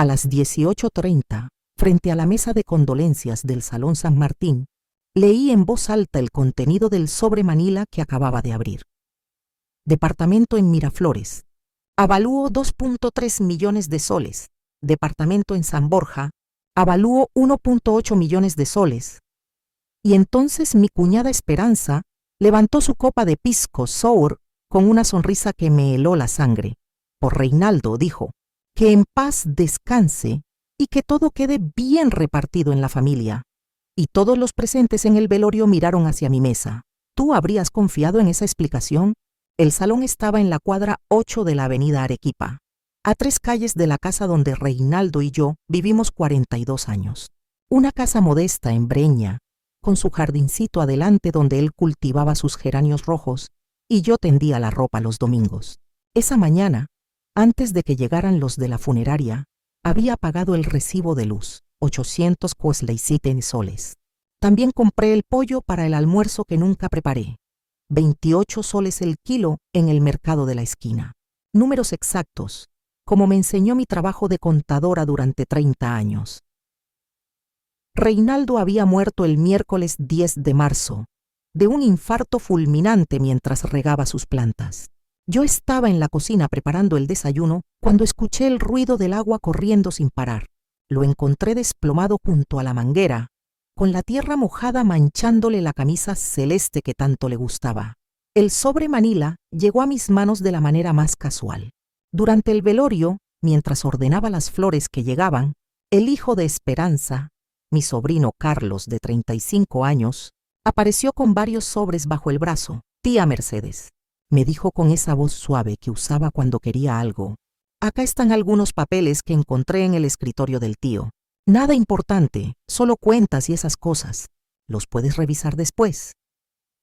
A las 18:30, frente a la mesa de condolencias del Salón San Martín, leí en voz alta el contenido del sobre Manila que acababa de abrir. Departamento en Miraflores. Avalúo 2.3 millones de soles. Departamento en San Borja. Avalúo 1.8 millones de soles. Y entonces mi cuñada Esperanza levantó su copa de pisco sour con una sonrisa que me heló la sangre. Por Reinaldo, dijo, que en paz descanse y que todo quede bien repartido en la familia. Y todos los presentes en el velorio miraron hacia mi mesa. ¿Tú habrías confiado en esa explicación? El salón estaba en la cuadra 8 de la avenida Arequipa, a 3 calles de la casa donde Reinaldo y yo vivimos 42 años. Una casa modesta en Breña, con su jardincito adelante donde él cultivaba sus geranios rojos y yo tendía la ropa los domingos. Esa mañana, antes de que llegaran los de la funeraria, había pagado el recibo de luz, 800 soles. También compré el pollo para el almuerzo que nunca preparé, 28 soles el kilo en el mercado de la esquina. Números exactos, como me enseñó mi trabajo de contadora durante 30 años. Reinaldo había muerto el miércoles 10 de marzo, de un infarto fulminante mientras regaba sus plantas. Yo estaba en la cocina preparando el desayuno cuando escuché el ruido del agua corriendo sin parar. Lo encontré desplomado junto a la manguera, con la tierra mojada manchándole la camisa celeste que tanto le gustaba. El sobre Manila llegó a mis manos de la manera más casual. Durante el velorio, mientras ordenaba las flores que llegaban, el hijo de Esperanza, mi sobrino Carlos, de 35 años, apareció con varios sobres bajo el brazo. «Tía Mercedes», me dijo con esa voz suave que usaba cuando quería algo, «acá están algunos papeles que encontré en el escritorio del tío. Nada importante, solo cuentas y esas cosas. Los puedes revisar después».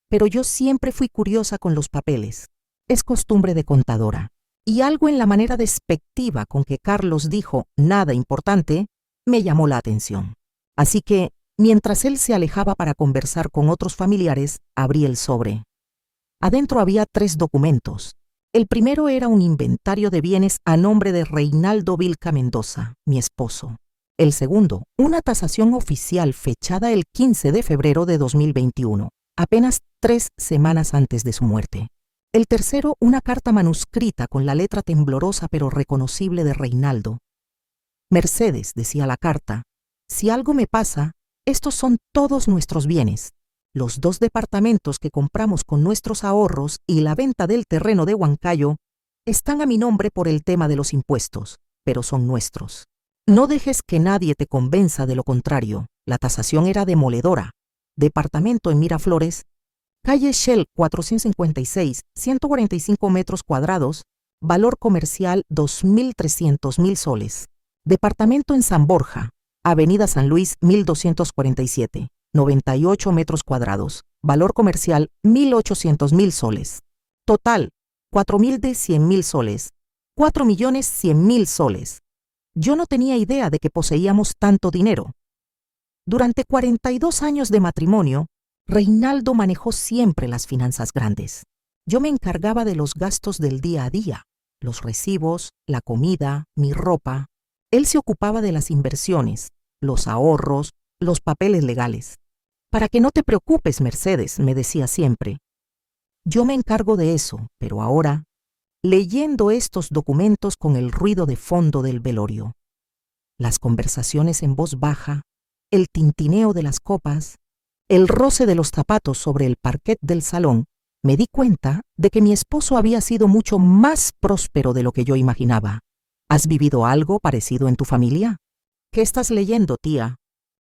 Pero yo siempre fui curiosa con los papeles. Es costumbre de contadora. Y algo en la manera despectiva con que Carlos dijo «nada importante» me llamó la atención. Así que, mientras él se alejaba para conversar con otros familiares, abrí el sobre. Adentro había 3 documentos. El primero era un inventario de bienes a nombre de Reinaldo Vilca Mendoza, mi esposo. El segundo, una tasación oficial fechada el 15 de febrero de 2021, apenas 3 semanas antes de su muerte. El tercero, una carta manuscrita con la letra temblorosa pero reconocible de Reinaldo. «Mercedes», decía la carta, «si algo me pasa, estos son todos nuestros bienes. Los 2 departamentos que compramos con nuestros ahorros y la venta del terreno de Huancayo están a mi nombre por el tema de los impuestos, pero son nuestros. No dejes que nadie te convenza de lo contrario. La tasación era demoledora. Departamento en Miraflores, calle Shell 456, 145 metros cuadrados, valor comercial 2.300.000 soles. Departamento en San Borja, avenida San Luis 1247, 98 metros cuadrados, valor comercial 1.800.000 soles. Total, 4.000 de 100.000 soles, 4.100.000 soles. Yo no tenía idea de que poseíamos tanto dinero. Durante 42 años de matrimonio, Reinaldo manejó siempre las finanzas grandes. Yo me encargaba de los gastos del día a día, los recibos, la comida, mi ropa. Él se ocupaba de las inversiones, los ahorros, los papeles legales. «Para que no te preocupes, Mercedes», me decía siempre. Yo me encargo de eso, pero ahora, leyendo estos documentos con el ruido de fondo del velorio, las conversaciones en voz baja, el tintineo de las copas, el roce de los zapatos sobre el parquet del salón, me di cuenta de que mi esposo había sido mucho más próspero de lo que yo imaginaba. «¿Has vivido algo parecido en tu familia?» «¿Qué estás leyendo, tía?»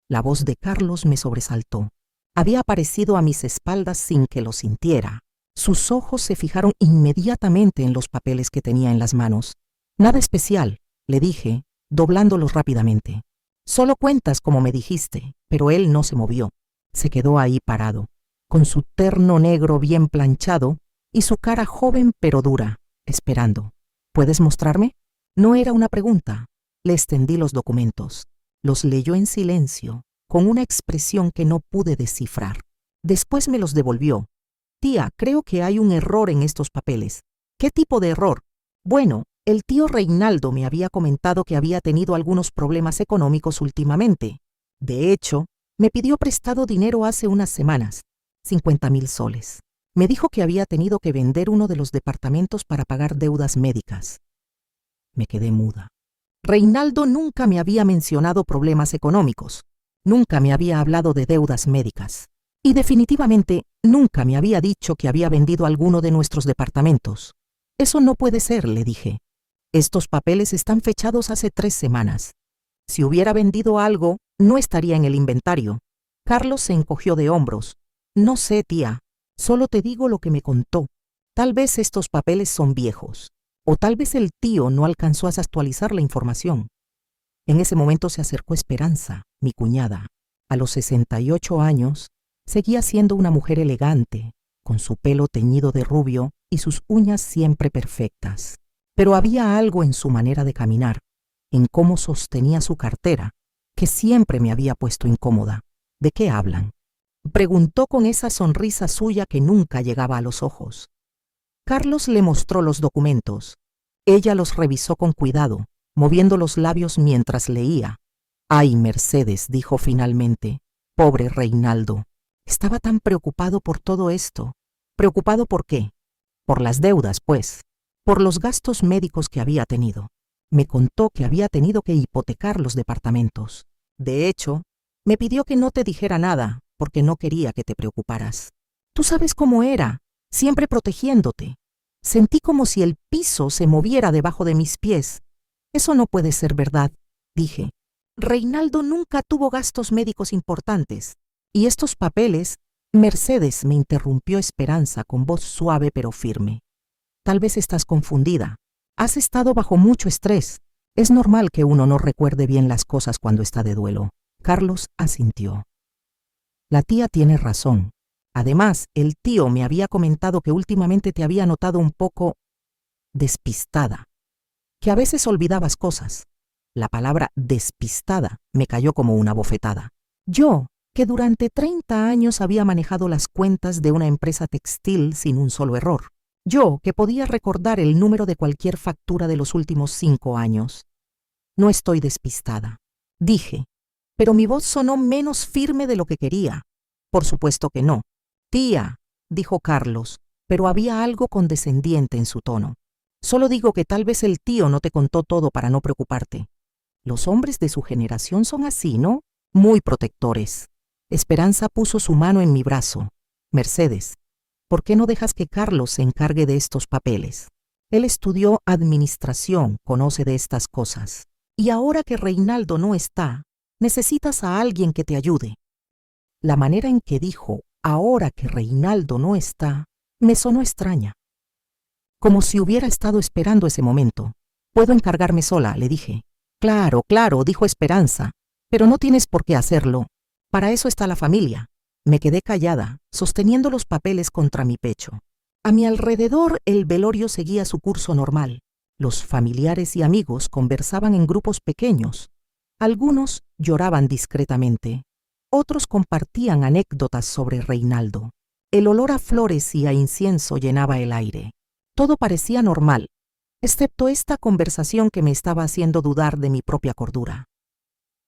La voz de Carlos me sobresaltó. Había aparecido a mis espaldas sin que lo sintiera. Sus ojos se fijaron inmediatamente en los papeles que tenía en las manos. «Nada especial», le dije, doblándolos rápidamente. «Solo cuentas como me dijiste», pero él no se movió. Se quedó ahí parado, con su terno negro bien planchado y su cara joven pero dura, esperando. «¿Puedes mostrarme?» No era una pregunta. Le extendí los documentos. Los leyó en silencio, con una expresión que no pude descifrar. Después me los devolvió. «Tía, creo que hay un error en estos papeles». «¿Qué tipo de error?» «Bueno, El tío Reinaldo me había comentado que había tenido algunos problemas económicos últimamente. De hecho, me pidió prestado dinero hace unas semanas, 50.000 soles. Me dijo que había tenido que vender uno de los departamentos para pagar deudas médicas. Me quedé muda. Reinaldo nunca me había mencionado problemas económicos, nunca me había hablado de deudas médicas y definitivamente nunca me había dicho que había vendido alguno de nuestros departamentos. Eso no puede ser, le dije. Estos papeles están fechados hace 3 semanas. Si hubiera vendido algo, no estaría en el inventario. Carlos se encogió de hombros. No sé, tía, solo te digo lo que me contó. Tal vez estos papeles son viejos. O tal vez el tío no alcanzó a actualizar la información. En ese momento se acercó Esperanza, mi cuñada. A los 68 años, seguía siendo una mujer elegante, con su pelo teñido de rubio y sus uñas siempre perfectas. Pero había algo en su manera de caminar, en cómo sostenía su cartera, que siempre me había puesto incómoda. ¿De qué hablan?, preguntó con esa sonrisa suya que nunca llegaba a los ojos. Carlos le mostró los documentos. Ella los revisó con cuidado, moviendo los labios mientras leía. «Ay, Mercedes», dijo finalmente. «Pobre Reinaldo. Estaba tan preocupado por todo esto». «¿Preocupado por qué?». «Por las deudas, pues. Por los gastos médicos que había tenido. Me contó que había tenido que hipotecar los departamentos. De hecho, me pidió que no te dijera nada, porque no quería que te preocuparas. Tú sabes cómo era, siempre protegiéndote. Sentí como si el piso se moviera debajo de mis pies. Eso no puede ser verdad», dije. «Reinaldo nunca tuvo gastos médicos importantes. Y estos papeles...». «Mercedes», me interrumpió Esperanza con voz suave pero firme. «Tal vez estás confundida. Has estado bajo mucho estrés. Es normal que uno no recuerde bien las cosas cuando está de duelo». Carlos asintió. «La tía tiene razón. Además, el tío me había comentado que últimamente te había notado un poco despistada, que a veces olvidabas cosas». La palabra despistada me cayó como una bofetada. Yo, que durante 30 años había manejado las cuentas de una empresa textil sin un solo error. Yo, que podía recordar el número de cualquier factura de los últimos 5 años. «No estoy despistada», dije, pero mi voz sonó menos firme de lo que quería. «Por supuesto que no». «Tía», dijo Carlos, pero había algo condescendiente en su tono. «Solo digo que tal vez el tío no te contó todo para no preocuparte. Los hombres de su generación son así, ¿no? Muy protectores». Esperanza puso su mano en mi brazo. «Mercedes, ¿por qué no dejas que Carlos se encargue de estos papeles? Él estudió administración, conoce de estas cosas. Y ahora que Reinaldo no está, necesitas a alguien que te ayude». La manera en que dijo «ahora que Reinaldo no está» me sonó extraña. Como si hubiera estado esperando ese momento. «Puedo encargarme sola», le dije. «Claro, claro», dijo Esperanza, «pero no tienes por qué hacerlo. Para eso está la familia». Me quedé callada, sosteniendo los papeles contra mi pecho. A mi alrededor el velorio seguía su curso normal. Los familiares y amigos conversaban en grupos pequeños. Algunos lloraban discretamente. Otros compartían anécdotas sobre Reinaldo. El olor a flores y a incienso llenaba el aire. Todo parecía normal, excepto esta conversación que me estaba haciendo dudar de mi propia cordura.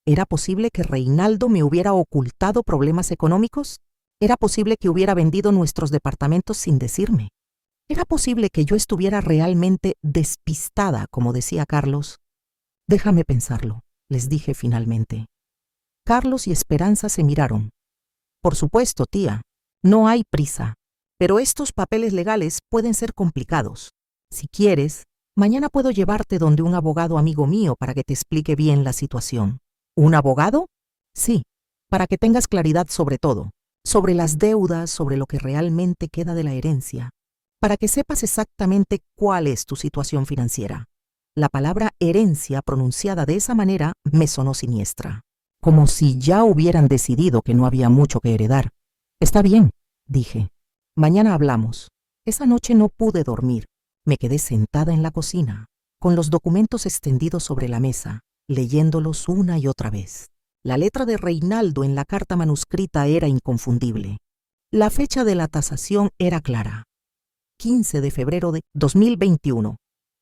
¿Era posible que Reinaldo me hubiera ocultado problemas económicos? ¿Era posible que hubiera vendido nuestros departamentos sin decirme? ¿Era posible que yo estuviera realmente despistada, como decía Carlos? «Déjame pensarlo», les dije finalmente. Carlos y Esperanza se miraron. «Por supuesto, tía, no hay prisa, pero estos papeles legales pueden ser complicados. Si quieres, mañana puedo llevarte donde un abogado amigo mío para que te explique bien la situación». «¿Un abogado?». «Sí, para que tengas claridad sobre todo, sobre las deudas, sobre lo que realmente queda de la herencia, para que sepas exactamente cuál es tu situación financiera». La palabra herencia pronunciada de esa manera me sonó siniestra, como si ya hubieran decidido que no había mucho que heredar. «Está bien», dije. «Mañana hablamos». Esa noche no pude dormir. Me quedé sentada en la cocina, con los documentos extendidos sobre la mesa, leyéndolos una y otra vez. La letra de Reinaldo en la carta manuscrita era inconfundible. La fecha de la tasación era clara. 15 de febrero de 2021.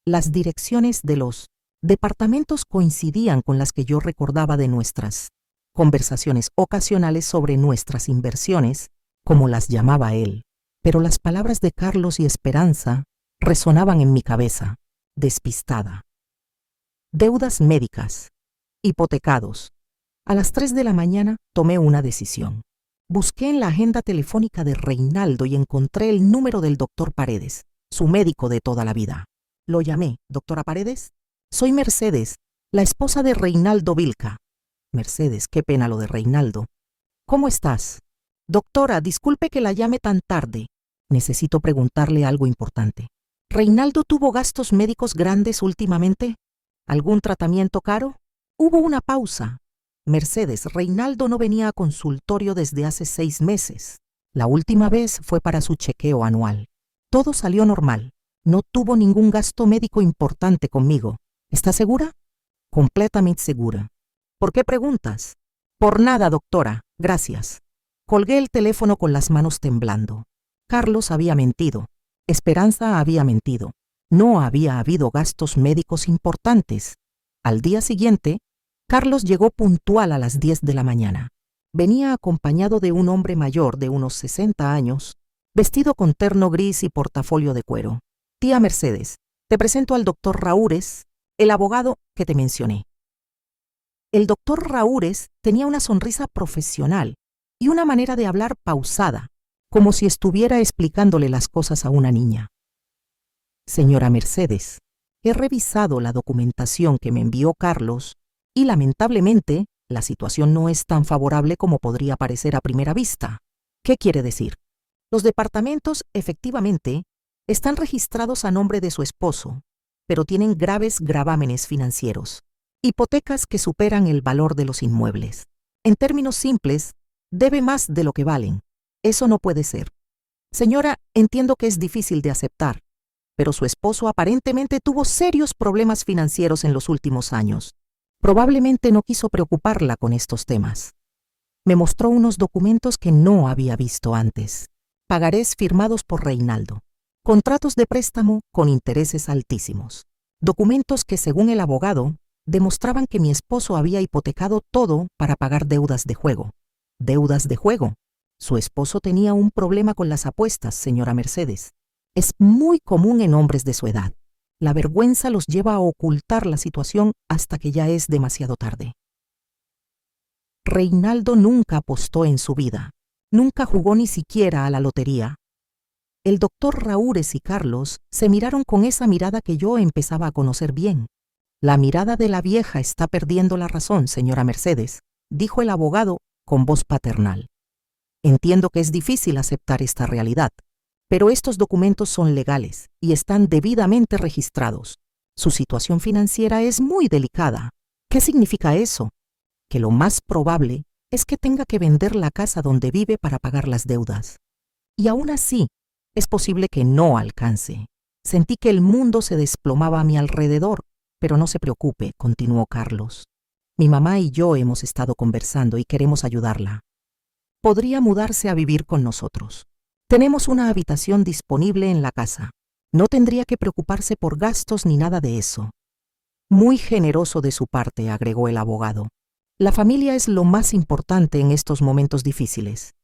Las direcciones de los departamentos coincidían con las que yo recordaba de nuestras conversaciones ocasionales sobre nuestras inversiones, como las llamaba él. Pero las palabras de Carlos y Esperanza resonaban en mi cabeza, despistada. Deudas médicas, hipotecados. A las 3 de la mañana tomé una decisión. Busqué en la agenda telefónica de Reinaldo y encontré el número del doctor Paredes, su médico de toda la vida. Lo llamé. ¿Doctora Paredes? Soy Mercedes, la esposa de Reinaldo Vilca. Mercedes, qué pena lo de Reinaldo. ¿Cómo estás? Doctora, disculpe que la llame tan tarde. Necesito preguntarle algo importante. ¿Reinaldo tuvo gastos médicos grandes últimamente? ¿Algún tratamiento caro? Hubo una pausa. Mercedes, Reinaldo no venía a consultorio desde hace 6 meses. La última vez fue para su chequeo anual. Todo salió normal. No tuvo ningún gasto médico importante conmigo. ¿Está segura? Completamente segura. ¿Por qué preguntas? Por nada, doctora. Gracias. Colgué el teléfono con las manos temblando. Carlos había mentido. Esperanza había mentido. No había habido gastos médicos importantes. Al día siguiente, Carlos llegó puntual a las 10 de la mañana. Venía acompañado de un hombre mayor de unos 60 años, vestido con terno gris y portafolio de cuero. Tía Mercedes, te presento al doctor Raúres, el abogado que te mencioné. El doctor Raúres tenía una sonrisa profesional y una manera de hablar pausada, como si estuviera explicándole las cosas a una niña. Señora Mercedes, he revisado la documentación que me envió Carlos y lamentablemente la situación no es tan favorable como podría parecer a primera vista. ¿Qué quiere decir? Los departamentos, efectivamente, están registrados a nombre de su esposo, pero tienen graves gravámenes financieros, hipotecas que superan el valor de los inmuebles. En términos simples, debe más de lo que valen. Eso no puede ser. Señora, entiendo que es difícil de aceptar, pero su esposo aparentemente tuvo serios problemas financieros en los últimos años. Probablemente no quiso preocuparla con estos temas. Me mostró unos documentos que no había visto antes. Pagarés firmados por Reinaldo. Contratos de préstamo con intereses altísimos. Documentos que, según el abogado, demostraban que mi esposo había hipotecado todo para pagar deudas de juego. ¿Deudas de juego? Su esposo tenía un problema con las apuestas, señora Mercedes. Es muy común en hombres de su edad. La vergüenza los lleva a ocultar la situación hasta que ya es demasiado tarde. Reinaldo nunca apostó en su vida. Nunca jugó ni siquiera a la lotería. El doctor Raúres y Carlos se miraron con esa mirada que yo empezaba a conocer bien. La mirada de la vieja está perdiendo la razón, señora Mercedes, dijo el abogado con voz paternal. Entiendo que es difícil aceptar esta realidad, pero estos documentos son legales y están debidamente registrados. Su situación financiera es muy delicada. ¿Qué significa eso? Que lo más probable es que tenga que vender la casa donde vive para pagar las deudas. Y aún así, es posible que no alcance. Sentí que el mundo se desplomaba a mi alrededor, pero no se preocupe, continuó Carlos. Mi mamá y yo hemos estado conversando y queremos ayudarla. Podría mudarse a vivir con nosotros. Tenemos una habitación disponible en la casa. No tendría que preocuparse por gastos ni nada de eso. Muy generoso de su parte, agregó el abogado. La familia es lo más importante en estos momentos difíciles.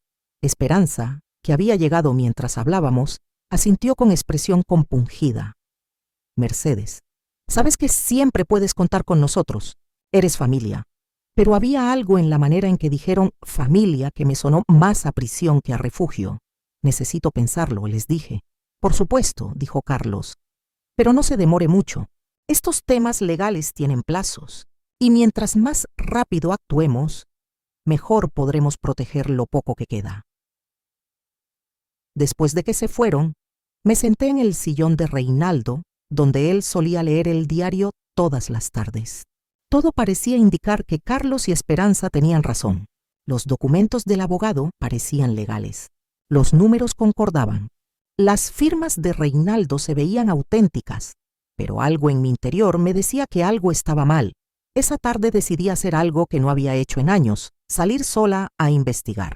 Esperanza, que había llegado mientras hablábamos, asintió con expresión compungida. Mercedes, sabes que siempre puedes contar con nosotros. Eres familia. Pero había algo en la manera en que dijeron familia que me sonó más a prisión que a refugio. Necesito pensarlo, les dije. Por supuesto, dijo Carlos. Pero no se demore mucho. Estos temas legales tienen plazos, y mientras más rápido actuemos, mejor podremos proteger lo poco que queda. Después de que se fueron, me senté en el sillón de Reinaldo, donde él solía leer el diario todas las tardes. Todo parecía indicar que Carlos y Esperanza tenían razón. Los documentos del abogado parecían legales. Los números concordaban. Las firmas de Reinaldo se veían auténticas, pero algo en mi interior me decía que algo estaba mal. Esa tarde decidí hacer algo que no había hecho en años, salir sola a investigar.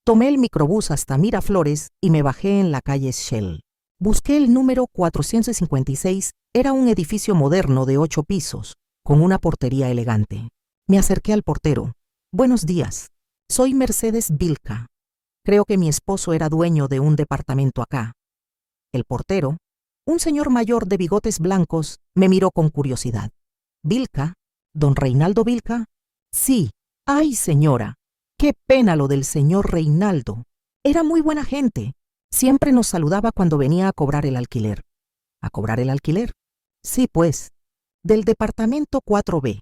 Tomé el microbús hasta Miraflores y me bajé en la calle Shell. Busqué el número 456. Era un edificio moderno de 8 pisos, con una portería elegante. Me acerqué al portero. Buenos días. Soy Mercedes Vilca. Creo que mi esposo era dueño de un departamento acá. El portero, un señor mayor de bigotes blancos, me miró con curiosidad. ¿Vilca? ¿Don Reinaldo Vilca? Sí. Ay, señora, qué pena lo del señor Reinaldo. Era muy buena gente. Siempre nos saludaba cuando venía a cobrar el alquiler. ¿A cobrar el alquiler? Sí, pues. Del departamento 4B.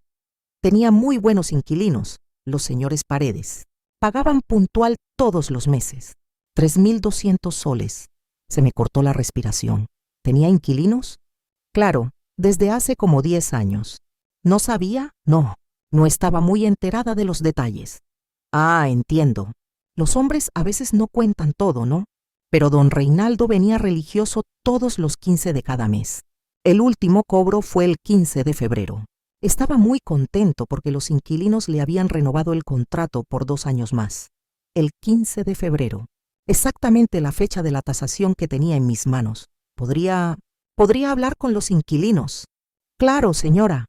Tenía muy buenos inquilinos, los señores Paredes. Pagaban puntual todos los meses. 3.200 soles. Se me cortó la respiración. ¿Tenía inquilinos? Claro, desde hace como 10 años. ¿No sabía? No estaba muy enterada de los detalles. Ah, entiendo. Los hombres a veces no cuentan todo, ¿no? Pero don Reinaldo venía religioso todos los 15 de cada mes. El último cobro fue el 15 de febrero. Estaba muy contento porque los inquilinos le habían renovado el contrato por 2 años más. El 15 de febrero. Exactamente la fecha de la tasación que tenía en mis manos. ¿Podría hablar con los inquilinos? Claro, señora.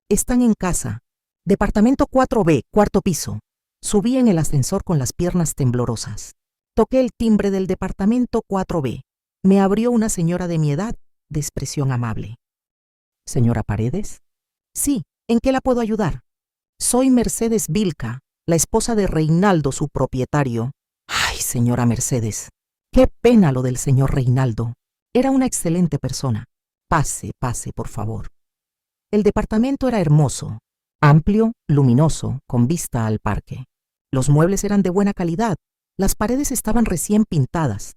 Están en casa. Departamento 4B, cuarto piso. Subí en el ascensor con las piernas temblorosas. Toqué el timbre del departamento 4B. Me abrió una señora de mi edad, de expresión amable. ¿Señora Paredes? Sí, ¿en qué la puedo ayudar? Soy Mercedes Vilca, la esposa de Reinaldo, su propietario. Ay, señora Mercedes, qué pena lo del señor Reinaldo. Era una excelente persona. Pase, por favor. El departamento era hermoso, amplio, luminoso, con vista al parque. Los muebles eran de buena calidad. Las paredes estaban recién pintadas.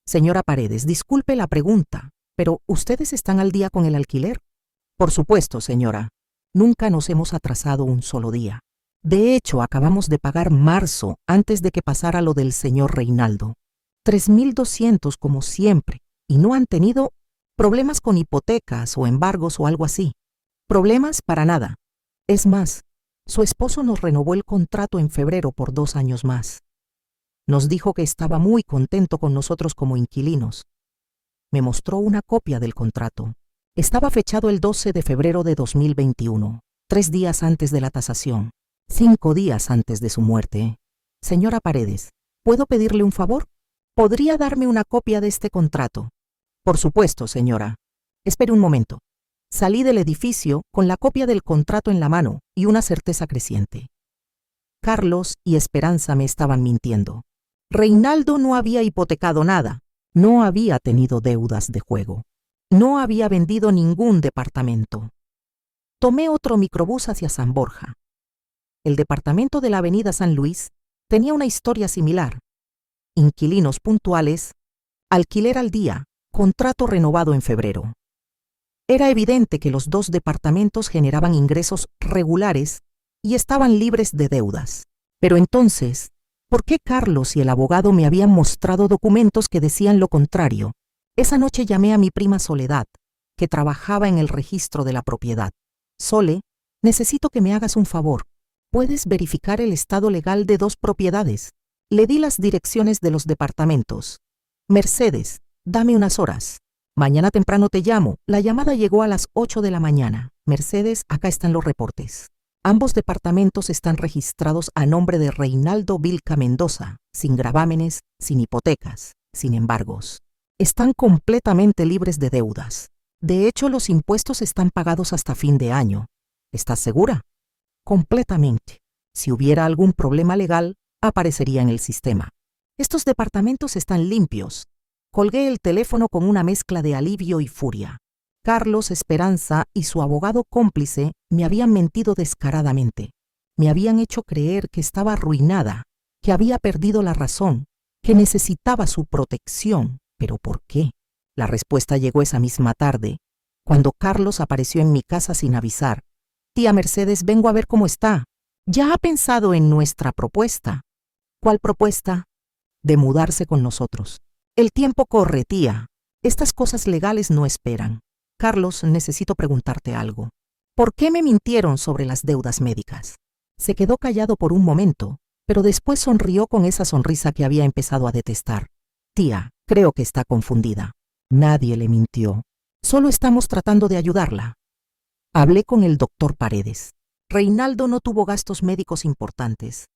Señora Paredes, disculpe la pregunta, pero ¿ustedes están al día con el alquiler? Por supuesto, señora. Nunca nos hemos atrasado un solo día. De hecho, acabamos de pagar marzo antes de que pasara lo del señor Reinaldo. 3.200 como siempre, y no han tenido problemas con hipotecas o embargos o algo así. Problemas para nada. Es más, su esposo nos renovó el contrato en febrero por 2 años más. Nos dijo que estaba muy contento con nosotros como inquilinos. Me mostró una copia del contrato. Estaba fechado el 12 de febrero de 2021, 3 días antes de la tasación, 5 días antes de su muerte. Señora Paredes, ¿puedo pedirle un favor? ¿Podría darme una copia de este contrato? Por supuesto, señora. Espere un momento. Salí del edificio con la copia del contrato en la mano y una certeza creciente. Carlos y Esperanza me estaban mintiendo. Reinaldo no había hipotecado nada, no había tenido deudas de juego. No había vendido ningún departamento. Tomé otro microbús hacia San Borja. El departamento de la avenida San Luis tenía una historia similar. Inquilinos puntuales, alquiler al día, contrato renovado en febrero. Era evidente que los 2 departamentos generaban ingresos regulares y estaban libres de deudas. Pero entonces, ¿por qué Carlos y el abogado me habían mostrado documentos que decían lo contrario? Esa noche llamé a mi prima Soledad, que trabajaba en el registro de la propiedad. Sole, necesito que me hagas un favor. ¿Puedes verificar el estado legal de 2 propiedades? Le di las direcciones de los departamentos. Mercedes, dame unas horas. Mañana temprano te llamo. La llamada llegó a las 8 de la mañana. Mercedes, acá están los reportes. Ambos departamentos están registrados a nombre de Reinaldo Vilca Mendoza, sin gravámenes, sin hipotecas, sin embargos. Están completamente libres de deudas. De hecho, los impuestos están pagados hasta fin de año. ¿Estás segura? Completamente. Si hubiera algún problema legal, aparecería en el sistema. Estos departamentos están limpios. Colgué el teléfono con una mezcla de alivio y furia. Carlos, Esperanza y su abogado cómplice me habían mentido descaradamente. Me habían hecho creer que estaba arruinada, que había perdido la razón, que necesitaba su protección. ¿Pero por qué? La respuesta llegó esa misma tarde, cuando Carlos apareció en mi casa sin avisar. Tía Mercedes, vengo a ver cómo está. ¿Ya ha pensado en nuestra propuesta? ¿Cuál propuesta? De mudarse con nosotros. El tiempo corre, tía. Estas cosas legales no esperan. Carlos, necesito preguntarte algo. ¿Por qué me mintieron sobre las deudas médicas? Se quedó callado por un momento, pero después sonrió con esa sonrisa que había empezado a detestar. Tía, creo que está confundida. Nadie le mintió. Solo estamos tratando de ayudarla. Hablé con el doctor Paredes. Reinaldo no tuvo gastos médicos importantes.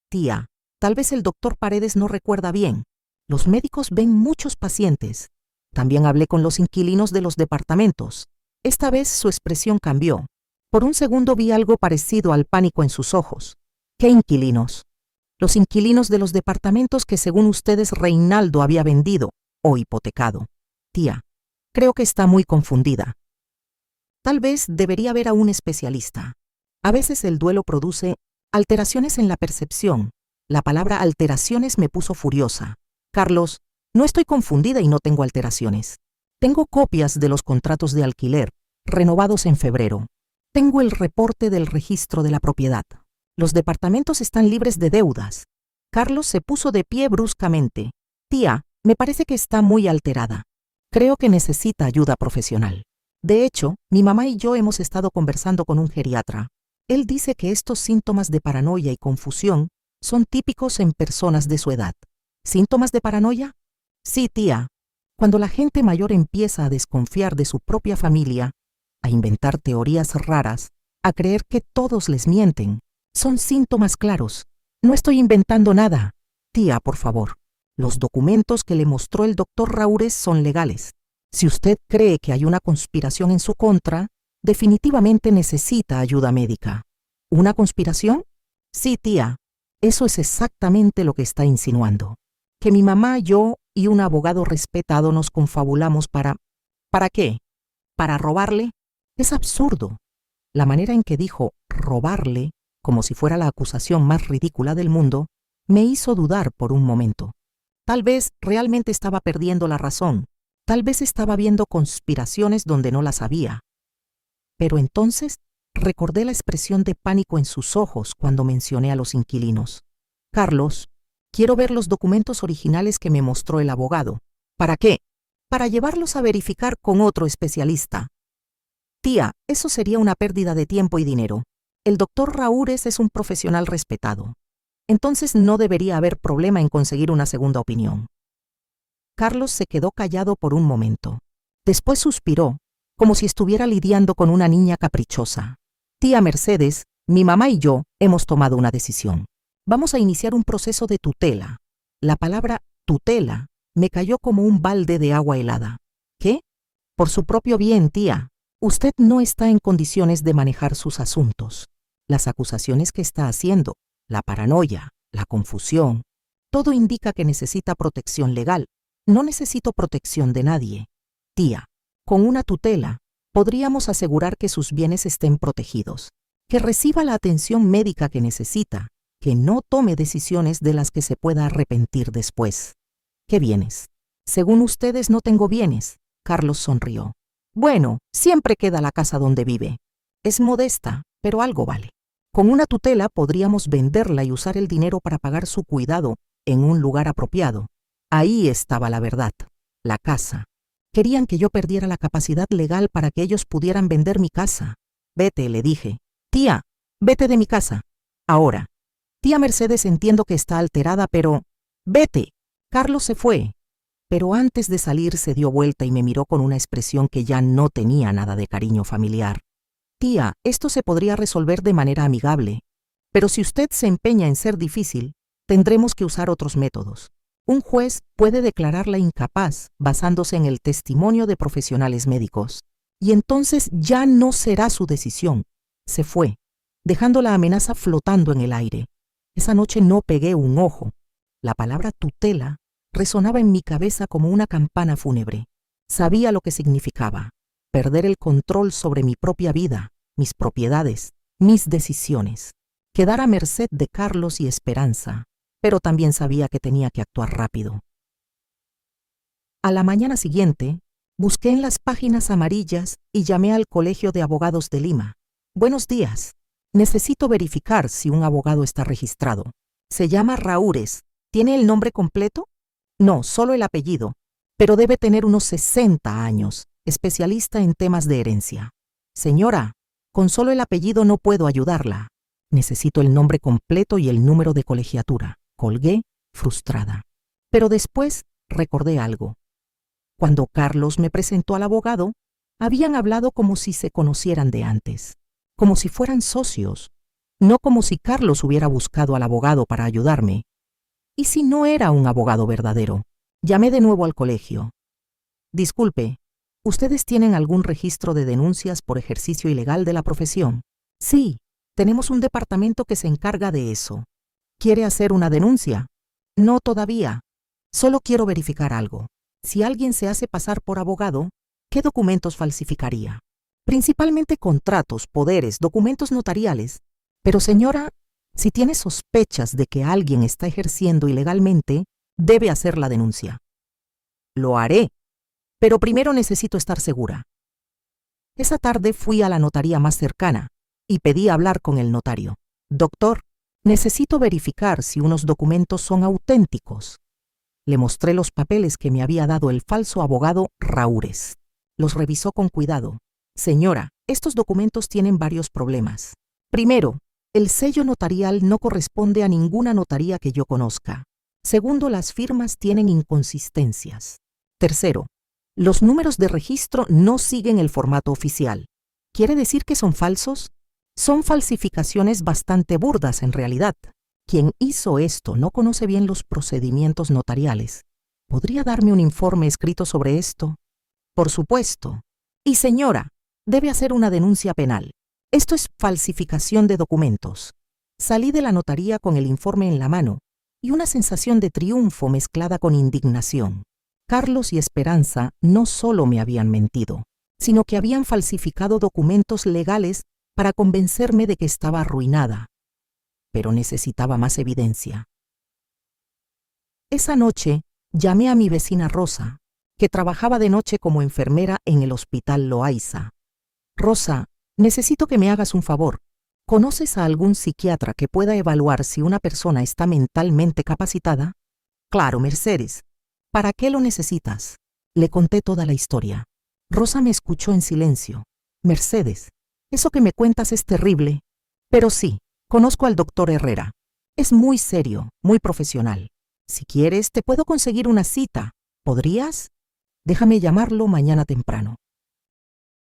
Tía, tal vez el doctor Paredes no recuerda bien. Los médicos ven muchos pacientes. También hablé con los inquilinos de los departamentos. Esta vez su expresión cambió. Por un segundo vi algo parecido al pánico en sus ojos. ¿Qué inquilinos? Los inquilinos de los departamentos que según ustedes Reinaldo había vendido o hipotecado. Tía, creo que está muy confundida. Tal vez debería ver a un especialista. A veces el duelo produce alteraciones en la percepción. La palabra alteraciones me puso furiosa. Carlos, no estoy confundida y no tengo alteraciones. Tengo copias de los contratos de alquiler, renovados en febrero. Tengo el reporte del registro de la propiedad. Los departamentos están libres de deudas. Carlos se puso de pie bruscamente. Tía, me parece que está muy alterada. Creo que necesita ayuda profesional. De hecho, mi mamá y yo hemos estado conversando con un geriatra. Él dice que estos síntomas de paranoia y confusión son típicos en personas de su edad. ¿Síntomas de paranoia? Sí, tía. Cuando la gente mayor empieza a desconfiar de su propia familia, a inventar teorías raras, a creer que todos les mienten, son síntomas claros. No estoy inventando nada. Tía, por favor. Los documentos que le mostró el doctor Raúres son legales. Si usted cree que hay una conspiración en su contra, definitivamente necesita ayuda médica. ¿Una conspiración? Sí, tía. Eso es exactamente lo que está insinuando. Que mi mamá, yo y un abogado respetado nos confabulamos para... ¿Para qué? ¿Para robarle? Es absurdo. La manera en que dijo robarle, como si fuera la acusación más ridícula del mundo, me hizo dudar por un momento. Tal vez realmente estaba perdiendo la razón. Tal vez estaba viendo conspiraciones donde no las había. Pero entonces recordé la expresión de pánico en sus ojos cuando mencioné a los inquilinos. Carlos, quiero ver los documentos originales que me mostró el abogado. ¿Para qué? Para llevarlos a verificar con otro especialista. Tía, eso sería una pérdida de tiempo y dinero. El doctor Raúres es un profesional respetado. Entonces no debería haber problema en conseguir una segunda opinión. Carlos se quedó callado por un momento. Después suspiró, como si estuviera lidiando con una niña caprichosa. Tía Mercedes, mi mamá y yo hemos tomado una decisión. Vamos a iniciar un proceso de tutela. La palabra tutela me cayó como un balde de agua helada. ¿Qué? Por su propio bien, tía. Usted no está en condiciones de manejar sus asuntos. Las acusaciones que está haciendo, la paranoia, la confusión, todo indica que necesita protección legal. No necesito protección de nadie. Tía, con una tutela, podríamos asegurar que sus bienes estén protegidos, que reciba la atención médica que necesita, que no tome decisiones de las que se pueda arrepentir después. ¿Qué bienes? Según ustedes no tengo bienes. Carlos sonrió. Bueno, siempre queda la casa donde vive. Es modesta, pero algo vale. Con una tutela podríamos venderla y usar el dinero para pagar su cuidado en un lugar apropiado. Ahí estaba la verdad, la casa. Querían que yo perdiera la capacidad legal para que ellos pudieran vender mi casa. Vete, le dije. Tía, vete de mi casa. Ahora. Tía Mercedes, entiendo que está alterada, pero... Vete. Carlos se fue. Pero antes de salir se dio vuelta y me miró con una expresión que ya no tenía nada de cariño familiar. Tía, esto se podría resolver de manera amigable. Pero si usted se empeña en ser difícil, tendremos que usar otros métodos. Un juez puede declararla incapaz basándose en el testimonio de profesionales médicos. Y entonces ya no será su decisión. Se fue, dejando la amenaza flotando en el aire. Esa noche no pegué un ojo. La palabra tutela resonaba en mi cabeza como una campana fúnebre. Sabía lo que significaba. Perder el control sobre mi propia vida, mis propiedades, mis decisiones. Quedar a merced de Carlos y Esperanza. Pero también sabía que tenía que actuar rápido. A la mañana siguiente, busqué en las páginas amarillas y llamé al Colegio de Abogados de Lima. Buenos días. Necesito verificar si un abogado está registrado. Se llama Raúres. ¿Tiene el nombre completo? No, solo el apellido. Pero debe tener unos 60 años, especialista en temas de herencia. Señora, con solo el apellido no puedo ayudarla. Necesito el nombre completo y el número de colegiatura. Colgué, frustrada. Pero después recordé algo. Cuando Carlos me presentó al abogado, habían hablado como si se conocieran de antes, como si fueran socios, no como si Carlos hubiera buscado al abogado para ayudarme. ¿Y si no era un abogado verdadero? Llamé de nuevo al colegio. Disculpe, ¿ustedes tienen algún registro de denuncias por ejercicio ilegal de la profesión? Sí, tenemos un departamento que se encarga de eso. ¿Quiere hacer una denuncia? No todavía. Solo quiero verificar algo. Si alguien se hace pasar por abogado, ¿qué documentos falsificaría? Principalmente contratos, poderes, documentos notariales. Pero señora, si tiene sospechas de que alguien está ejerciendo ilegalmente, debe hacer la denuncia. Lo haré, pero primero necesito estar segura. Esa tarde fui a la notaría más cercana y pedí hablar con el notario. Doctor, necesito verificar si unos documentos son auténticos. Le mostré los papeles que me había dado el falso abogado Raúres. Los revisó con cuidado. Señora, estos documentos tienen varios problemas. Primero, el sello notarial no corresponde a ninguna notaría que yo conozca. Segundo, las firmas tienen inconsistencias. Tercero, los números de registro no siguen el formato oficial. ¿Quiere decir que son falsos? Son falsificaciones bastante burdas en realidad. Quien hizo esto no conoce bien los procedimientos notariales. ¿Podría darme un informe escrito sobre esto? Por supuesto. Y señora, debe hacer una denuncia penal. Esto es falsificación de documentos. Salí de la notaría con el informe en la mano y una sensación de triunfo mezclada con indignación. Carlos y Esperanza no solo me habían mentido, sino que habían falsificado documentos legales para convencerme de que estaba arruinada. Pero necesitaba más evidencia. Esa noche llamé a mi vecina Rosa, que trabajaba de noche como enfermera en el Hospital Loaiza. Rosa, necesito que me hagas un favor. ¿Conoces a algún psiquiatra que pueda evaluar si una persona está mentalmente capacitada? Claro, Mercedes. ¿Para qué lo necesitas? Le conté toda la historia. Rosa me escuchó en silencio. Mercedes, eso que me cuentas es terrible. Pero sí, conozco al doctor Herrera. Es muy serio, muy profesional. Si quieres, te puedo conseguir una cita. ¿Podrías? Déjame llamarlo mañana temprano.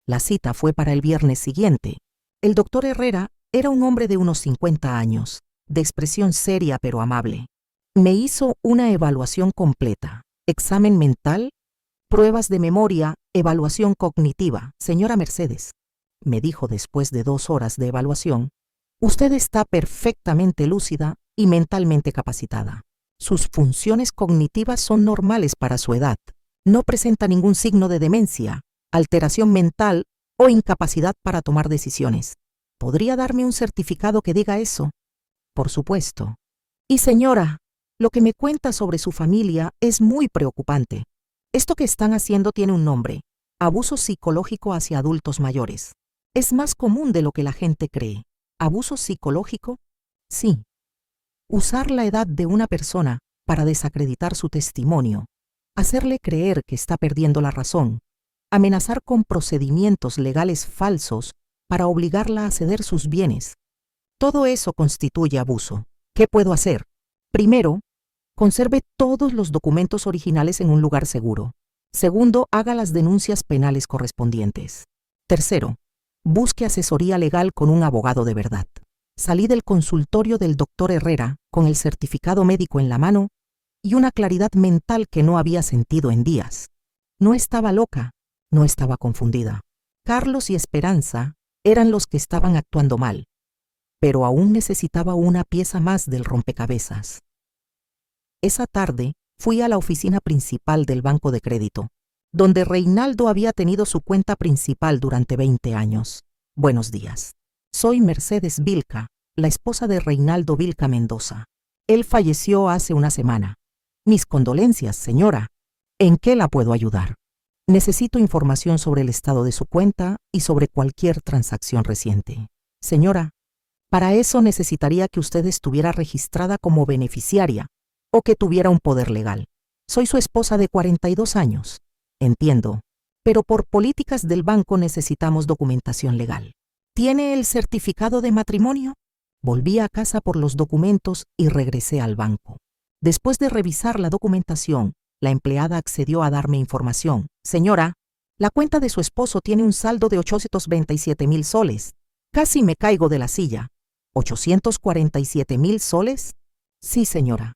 La cita fue para el viernes siguiente. El doctor Herrera era un hombre de unos 50 años, de expresión seria pero amable. Me hizo una evaluación completa. Examen mental, pruebas de memoria, evaluación cognitiva. Señora Mercedes, me dijo después de 2 horas de evaluación, usted está perfectamente lúcida y mentalmente capacitada. Sus funciones cognitivas son normales para su edad. No presenta ningún signo de demencia, alteración mental o incapacidad para tomar decisiones. ¿Podría darme un certificado que diga eso? Por supuesto. Y señora, lo que me cuenta sobre su familia es muy preocupante. Esto que están haciendo tiene un nombre: abuso psicológico hacia adultos mayores. Es más común de lo que la gente cree. ¿Abuso psicológico? Sí. Usar la edad de una persona para desacreditar su testimonio, hacerle creer que está perdiendo la razón, amenazar con procedimientos legales falsos para obligarla a ceder sus bienes. Todo eso constituye abuso. ¿Qué puedo hacer? Primero, conserve todos los documentos originales en un lugar seguro. Segundo, haga las denuncias penales correspondientes. Tercero, busque asesoría legal con un abogado de verdad. Salí del consultorio del doctor Herrera con el certificado médico en la mano y una claridad mental que no había sentido en días. No estaba loca, no estaba confundida. Carlos y Esperanza eran los que estaban actuando mal, pero aún necesitaba una pieza más del rompecabezas. Esa tarde fui a la oficina principal del Banco de Crédito, donde Reinaldo había tenido su cuenta principal durante 20 años. Buenos días. Soy Mercedes Vilca, la esposa de Reinaldo Vilca Mendoza. Él falleció hace una semana. Mis condolencias, señora. ¿En qué la puedo ayudar? Necesito información sobre el estado de su cuenta y sobre cualquier transacción reciente. Señora, para eso necesitaría que usted estuviera registrada como beneficiaria o que tuviera un poder legal. Soy su esposa de 42 años. Entiendo, pero por políticas del banco necesitamos documentación legal. ¿Tiene el certificado de matrimonio? Volví a casa por los documentos y regresé al banco. Después de revisar la documentación La empleada accedió a darme información. Señora, la cuenta de su esposo tiene un saldo de 827,000 soles. Casi me caigo de la silla. ¿847,000 soles? Sí, señora.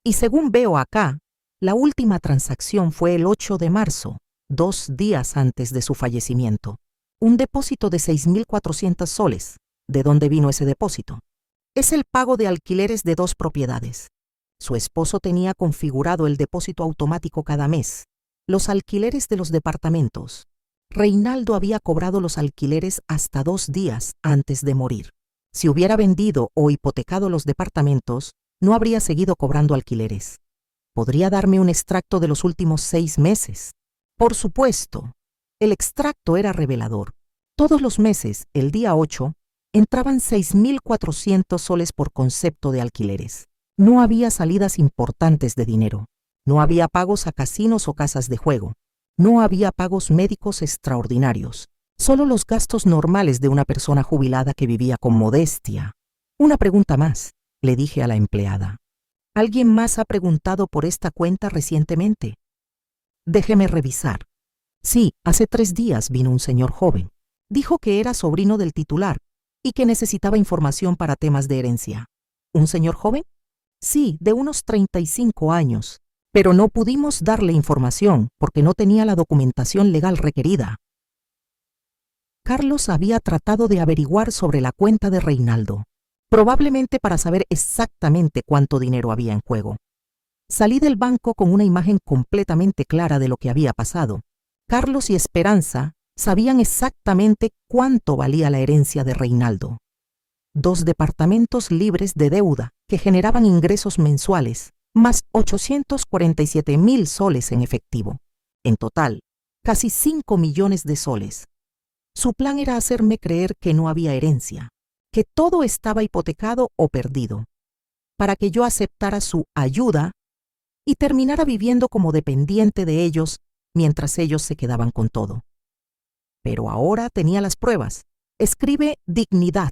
Y según veo acá, la última transacción fue el 8 de marzo, 2 días antes de su fallecimiento. Un depósito de 6,400 soles. ¿De dónde vino ese depósito? Es el pago de alquileres de 2 propiedades. Su esposo tenía configurado el depósito automático cada mes. Los alquileres de los departamentos. Reinaldo había cobrado los alquileres hasta 2 días antes de morir. Si hubiera vendido o hipotecado los departamentos, no habría seguido cobrando alquileres. ¿Podría darme un extracto de los últimos 6 meses? Por supuesto. El extracto era revelador. Todos los meses, el día 8, entraban 6,400 soles por concepto de alquileres. No había salidas importantes de dinero. No había pagos a casinos o casas de juego. No había pagos médicos extraordinarios. Solo los gastos normales de una persona jubilada que vivía con modestia. Una pregunta más, le dije a la empleada. ¿Alguien más ha preguntado por esta cuenta recientemente? Déjeme revisar. Sí, hace 3 días vino un señor joven. Dijo que era sobrino del titular y que necesitaba información para temas de herencia. ¿Un señor joven? Sí, de unos 35 años. Pero no pudimos darle información porque no tenía la documentación legal requerida. Carlos había tratado de averiguar sobre la cuenta de Reinaldo, probablemente para saber exactamente cuánto dinero había en juego. Salí del banco con una imagen completamente clara de lo que había pasado. Carlos y Esperanza sabían exactamente cuánto valía la herencia de Reinaldo. 2 departamentos libres de deuda que generaban ingresos mensuales, más 847,000 soles en efectivo. En total, casi 5 millones de soles. Su plan era hacerme creer que no había herencia, que todo estaba hipotecado o perdido, para que yo aceptara su ayuda y terminara viviendo como dependiente de ellos mientras ellos se quedaban con todo. Pero ahora tenía las pruebas. Escribe dignidad.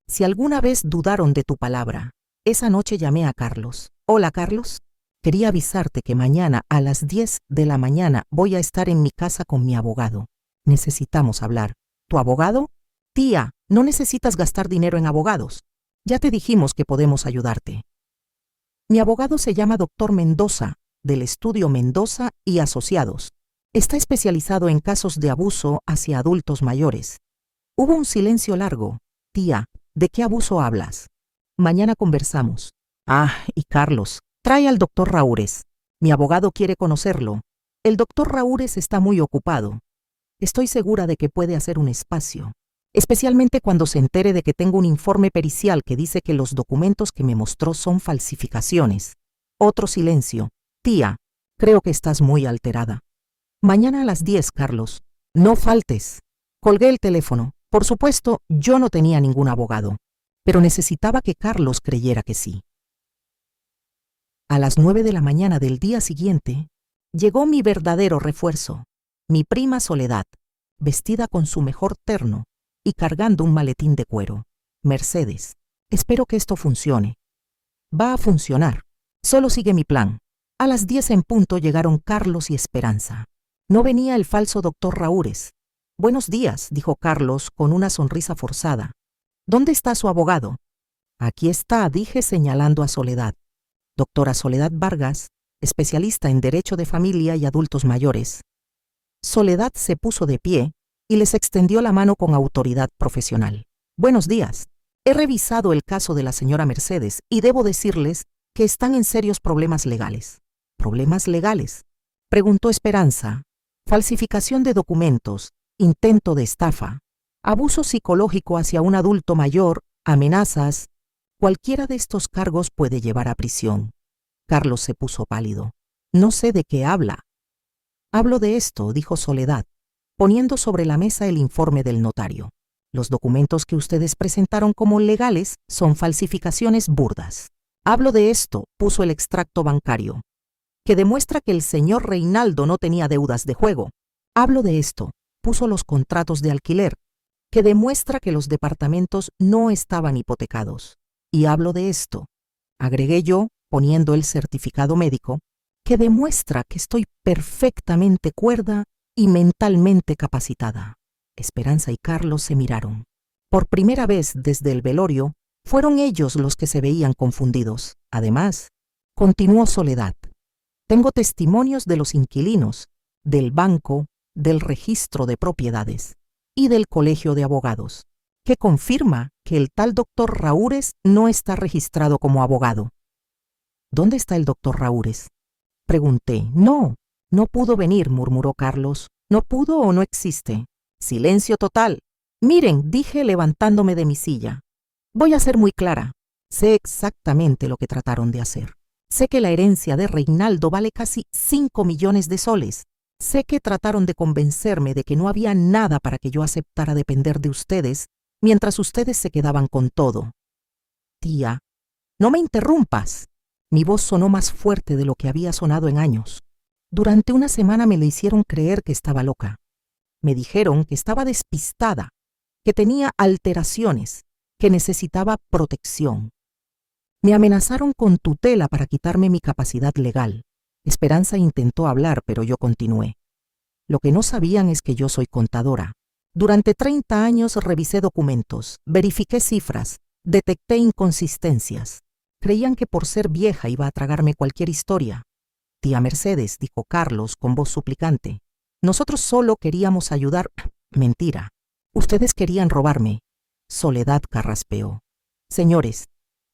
Si alguna vez dudaron de tu palabra. Esa noche llamé a Carlos. Hola, Carlos. Quería avisarte que mañana a las 10 de la mañana voy a estar en mi casa con mi abogado. Necesitamos hablar. ¿Tu abogado? Tía, no necesitas gastar dinero en abogados. Ya te dijimos que podemos ayudarte. Mi abogado se llama Dr. Mendoza, del estudio Mendoza y Asociados. Está especializado en casos de abuso hacia adultos mayores. Hubo un silencio largo. Tía, ¿de qué abuso hablas? Mañana conversamos. Ah, y Carlos, trae al doctor Raúres. Mi abogado quiere conocerlo. El doctor Raúres está muy ocupado. Estoy segura de que puede hacer un espacio, especialmente cuando se entere de que tengo un informe pericial que dice que los documentos que me mostró son falsificaciones. Otro silencio. Tía, creo que estás muy alterada. Mañana a las 10, Carlos. No faltes. Colgué el teléfono. Por supuesto, yo no tenía ningún abogado, pero necesitaba que Carlos creyera que sí. A las 9 de la mañana del día siguiente, llegó mi verdadero refuerzo, mi prima Soledad, vestida con su mejor terno y cargando un maletín de cuero. Mercedes, espero que esto funcione. Va a funcionar. Solo sigue mi plan. A las 10 en punto llegaron Carlos y Esperanza. No venía el falso doctor Raúres. Buenos días, dijo Carlos con una sonrisa forzada. ¿Dónde está su abogado? Aquí está, dije señalando a Soledad. Doctora Soledad Vargas, especialista en Derecho de Familia y Adultos Mayores. Soledad se puso de pie y les extendió la mano con autoridad profesional. Buenos días. He revisado el caso de la señora Mercedes y debo decirles que están en serios problemas legales. ¿Problemas legales?, preguntó Esperanza. Falsificación de documentos, intento de estafa, abuso psicológico hacia un adulto mayor, amenazas. Cualquiera de estos cargos puede llevar a prisión. Carlos se puso pálido. No sé de qué habla. Hablo de esto, dijo Soledad, poniendo sobre la mesa el informe del notario. Los documentos que ustedes presentaron como legales son falsificaciones burdas. Hablo de esto, puso el extracto bancario, que demuestra que el señor Reinaldo no tenía deudas de juego. Hablo de esto, puso los contratos de alquiler, que demuestra que los departamentos no estaban hipotecados. Y hablo de esto, agregué yo, poniendo el certificado médico, que demuestra que estoy perfectamente cuerda y mentalmente capacitada. Esperanza y Carlos se miraron. Por primera vez desde el velorio, fueron ellos los que se veían confundidos. Además, continuó Soledad. Tengo testimonios de los inquilinos, del banco, del registro de propiedades y del colegio de abogados, que confirma que el tal doctor Raúres no está registrado como abogado. ¿Dónde está el doctor Raúres? Pregunté. No pudo venir, murmuró Carlos. ¿No pudo o no existe? Silencio total. Miren, dije levantándome de mi silla. Voy a ser muy clara. Sé exactamente lo que trataron de hacer. Sé que la herencia de Reinaldo vale casi 5 millones de soles. Sé que trataron de convencerme de que no había nada para que yo aceptara depender de ustedes, mientras ustedes se quedaban con todo. Tía, no me interrumpas. Mi voz sonó más fuerte de lo que había sonado en años. Durante una semana me le hicieron creer que estaba loca. Me dijeron que estaba despistada, que tenía alteraciones, que necesitaba protección. Me amenazaron con tutela para quitarme mi capacidad legal. Esperanza intentó hablar, pero yo continué. Lo que no sabían es que yo soy contadora. Durante 30 años revisé documentos, verifiqué cifras, detecté inconsistencias. Creían que por ser vieja iba a tragarme cualquier historia. Tía Mercedes, dijo Carlos con voz suplicante. Nosotros solo queríamos ayudar. Mentira. Ustedes querían robarme. Soledad carraspeó. Señores,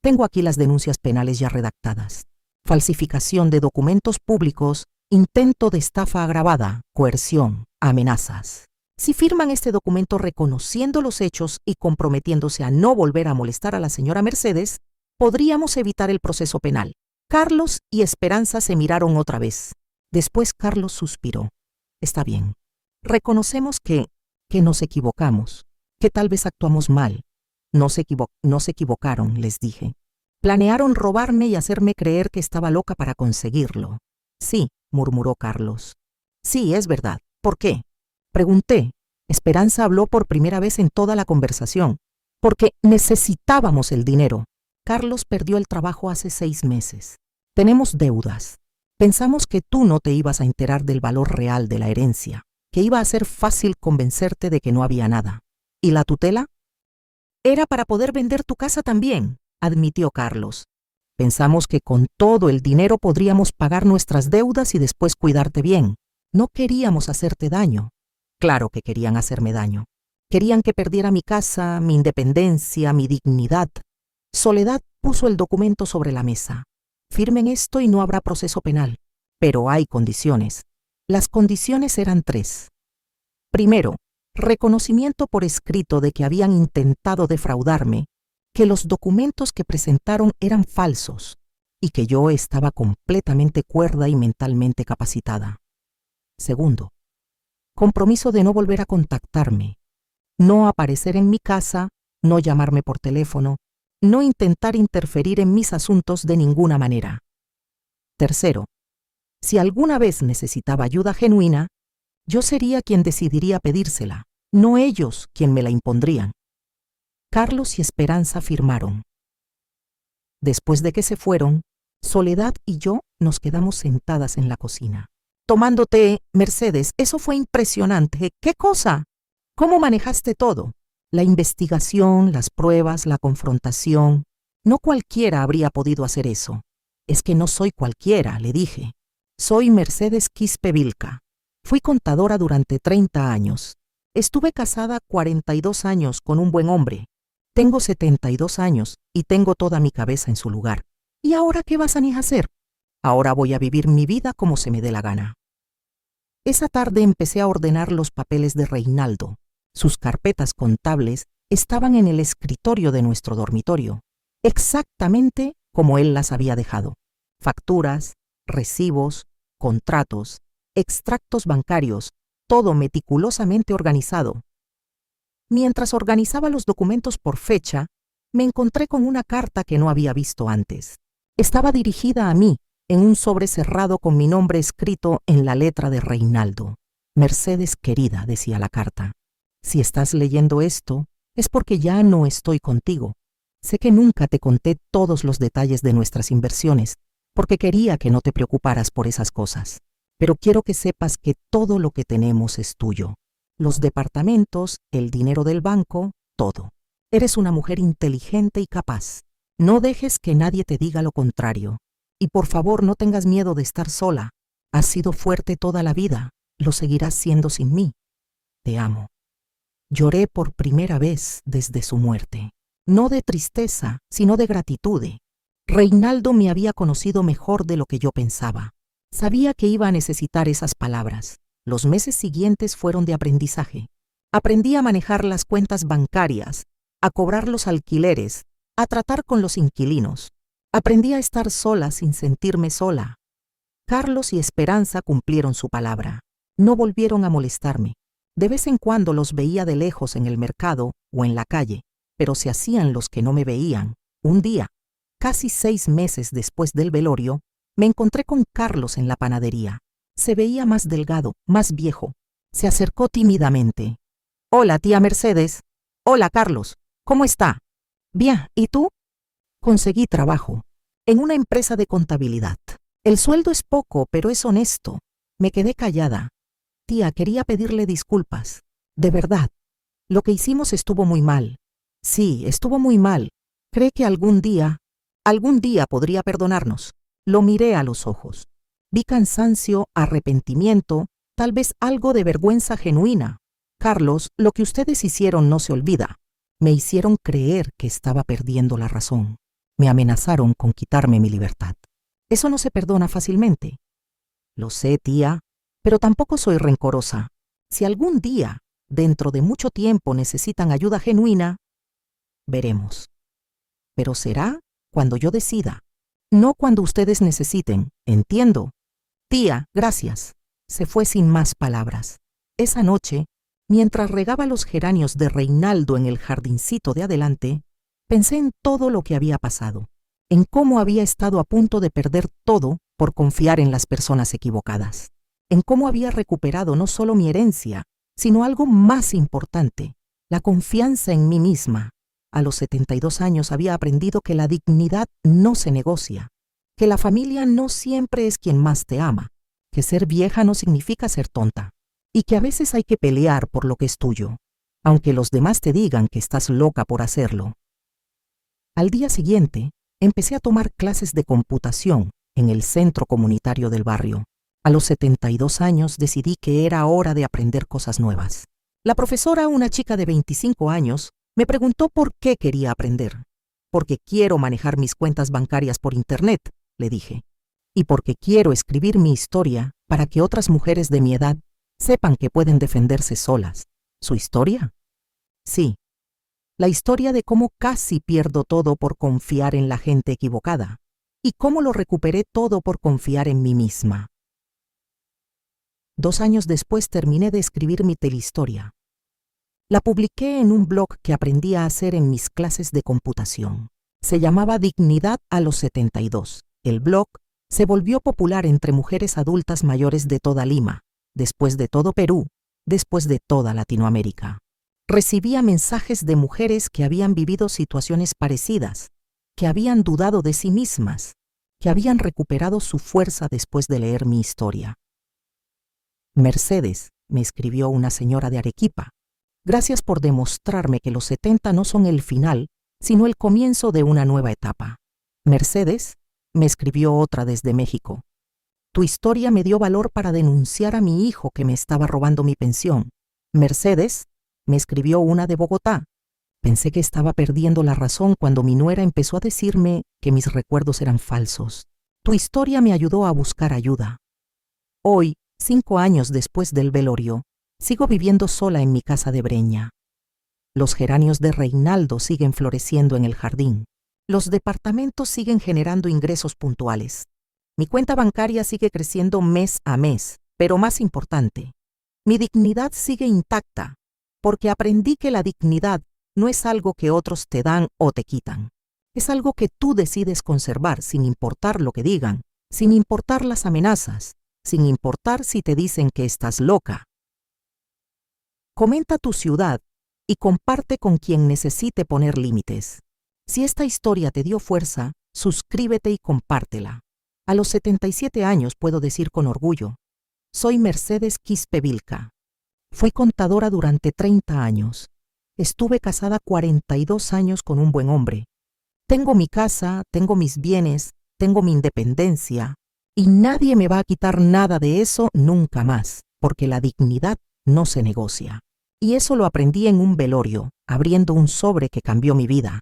tengo aquí las denuncias penales ya redactadas. Falsificación de documentos públicos, intento de estafa agravada, coerción, amenazas. Si firman este documento reconociendo los hechos y comprometiéndose a no volver a molestar a la señora Mercedes, podríamos evitar el proceso penal. Carlos y Esperanza se miraron otra vez. Después Carlos suspiró. Está bien. Reconocemos que nos equivocamos, que tal vez actuamos mal. No se equivocaron, les dije. Planearon robarme y hacerme creer que estaba loca para conseguirlo. Sí, murmuró Carlos. Sí, es verdad. ¿Por qué? Pregunté. Esperanza habló por primera vez en toda la conversación. Porque necesitábamos el dinero. Carlos perdió el trabajo hace 6 meses. Tenemos deudas. Pensamos que tú no te ibas a enterar del valor real de la herencia, que iba a ser fácil convencerte de que no había nada. ¿Y la tutela? Era para poder vender tu casa también, admitió Carlos. Pensamos que con todo el dinero podríamos pagar nuestras deudas y después cuidarte bien. No queríamos hacerte daño. Claro que querían hacerme daño. Querían que perdiera mi casa, mi independencia, mi dignidad. Soledad puso el documento sobre la mesa. Firmen esto y no habrá proceso penal. Pero hay condiciones. Las condiciones eran 3. Primero, reconocimiento por escrito de que habían intentado defraudarme, que los documentos que presentaron eran falsos y que yo estaba completamente cuerda y mentalmente capacitada. Segundo, compromiso de no volver a contactarme, no aparecer en mi casa, no llamarme por teléfono, no intentar interferir en mis asuntos de ninguna manera. Tercero, si alguna vez necesitaba ayuda genuina, yo sería quien decidiría pedírsela, no ellos quien me la impondrían. Carlos y Esperanza firmaron. Después de que se fueron, Soledad y yo nos quedamos sentadas en la cocina. Tomando té. Mercedes, eso fue impresionante. ¿Qué cosa? ¿Cómo manejaste todo? La investigación, las pruebas, la confrontación. No cualquiera habría podido hacer eso. Es que no soy cualquiera, le dije. Soy Mercedes Quispe Vilca. Fui contadora durante 30 años. Estuve casada 42 años con un buen hombre. Tengo 72 años y tengo toda mi cabeza en su lugar. ¿Y ahora qué vas a hacer? Ahora voy a vivir mi vida como se me dé la gana. Esa tarde empecé a ordenar los papeles de Reinaldo. Sus carpetas contables estaban en el escritorio de nuestro dormitorio, exactamente como él las había dejado. Facturas, recibos, contratos, extractos bancarios, todo meticulosamente organizado. Mientras organizaba los documentos por fecha, me encontré con una carta que no había visto antes. Estaba dirigida a mí, en un sobre cerrado con mi nombre escrito en la letra de Reinaldo. Mercedes querida, decía la carta. Si estás leyendo esto, es porque ya no estoy contigo. Sé que nunca te conté todos los detalles de nuestras inversiones, porque quería que no te preocuparas por esas cosas. Pero quiero que sepas que todo lo que tenemos es tuyo. Los departamentos, el dinero del banco, todo. Eres una mujer inteligente y capaz. No dejes que nadie te diga lo contrario. Y por favor, no tengas miedo de estar sola. Has sido fuerte toda la vida. Lo seguirás siendo sin mí. Te amo. Lloré por primera vez desde su muerte. No de tristeza, sino de gratitud. Reinaldo me había conocido mejor de lo que yo pensaba. Sabía que iba a necesitar esas palabras. Los meses siguientes fueron de aprendizaje. Aprendí a manejar las cuentas bancarias, a cobrar los alquileres, a tratar con los inquilinos. Aprendí a estar sola sin sentirme sola. Carlos y Esperanza cumplieron su palabra. No volvieron a molestarme. De vez en cuando los veía de lejos en el mercado o en la calle, pero se hacían los que no me veían. Un día, casi 6 meses después del velorio, me encontré con Carlos en la panadería. Se veía más delgado, más viejo. Se acercó tímidamente. «Hola, tía Mercedes». «Hola, Carlos. ¿Cómo está?» «Bien, ¿y tú?» «Conseguí trabajo. En una empresa de contabilidad. El sueldo es poco, pero es honesto». Me quedé callada. «Tía, quería pedirle disculpas. De verdad. Lo que hicimos estuvo muy mal». «Sí, estuvo muy mal. ¿Cree que algún día podría perdonarnos?» Lo miré a los ojos. Vi cansancio, arrepentimiento, tal vez algo de vergüenza genuina. «Carlos, lo que ustedes hicieron no se olvida. Me hicieron creer que estaba perdiendo la razón. Me amenazaron con quitarme mi libertad. Eso no se perdona fácilmente». «Lo sé, tía, pero tampoco soy rencorosa. Si algún día, dentro de mucho tiempo, necesitan ayuda genuina, veremos. Pero será cuando yo decida. No cuando ustedes necesiten, entiendo». «Tía, gracias». Se fue sin más palabras. Esa noche, mientras regaba los geranios de Reinaldo en el jardincito de adelante, pensé en todo lo que había pasado, en cómo había estado a punto de perder todo por confiar en las personas equivocadas, en cómo había recuperado no solo mi herencia, sino algo más importante, la confianza en mí misma. A los 72 años había aprendido que la dignidad no se negocia, que la familia no siempre es quien más te ama, que ser vieja no significa ser tonta, y que a veces hay que pelear por lo que es tuyo, aunque los demás te digan que estás loca por hacerlo. Al día siguiente, empecé a tomar clases de computación en el centro comunitario del barrio. A los 72 años decidí que era hora de aprender cosas nuevas. La profesora, una chica de 25 años, me preguntó por qué quería aprender. «Porque quiero manejar mis cuentas bancarias por internet», le dije. «Y porque quiero escribir mi historia para que otras mujeres de mi edad sepan que pueden defenderse solas». «¿Su historia?» «Sí. La historia de cómo casi pierdo todo por confiar en la gente equivocada y cómo lo recuperé todo por confiar en mí misma». 2 años después terminé de escribir mi telehistoria. La publiqué en un blog que aprendí a hacer en mis clases de computación. Se llamaba Dignidad a los 72. El blog se volvió popular entre mujeres adultas mayores de toda Lima, después de todo Perú, después de toda Latinoamérica. Recibía mensajes de mujeres que habían vivido situaciones parecidas, que habían dudado de sí mismas, que habían recuperado su fuerza después de leer mi historia. «Mercedes», me escribió una señora de Arequipa, «gracias por demostrarme que los 70 no son el final, sino el comienzo de una nueva etapa». «Mercedes», me escribió otra desde México, «tu historia me dio valor para denunciar a mi hijo que me estaba robando mi pensión». «Mercedes», me escribió una de Bogotá, «pensé que estaba perdiendo la razón cuando mi nuera empezó a decirme que mis recuerdos eran falsos. Tu historia me ayudó a buscar ayuda. Hoy, 5 años después del velorio, sigo viviendo sola en mi casa de Breña. Los geranios de Reinaldo siguen floreciendo en el jardín. Los departamentos siguen generando ingresos puntuales. Mi cuenta bancaria sigue creciendo mes a mes, pero más importante, mi dignidad sigue intacta, porque aprendí que la dignidad no es algo que otros te dan o te quitan. Es algo que tú decides conservar sin importar lo que digan, sin importar las amenazas, sin importar si te dicen que estás loca. Comenta tu ciudad y comparte con quien necesite poner límites. Si esta historia te dio fuerza, suscríbete y compártela. A los 77 años puedo decir con orgullo: soy Mercedes Quispe Vilca. Fui contadora durante 30 años. Estuve casada 42 años con un buen hombre. Tengo mi casa, tengo mis bienes, tengo mi independencia, y nadie me va a quitar nada de eso nunca más, porque la dignidad no se negocia. Y eso lo aprendí en un velorio, abriendo un sobre que cambió mi vida.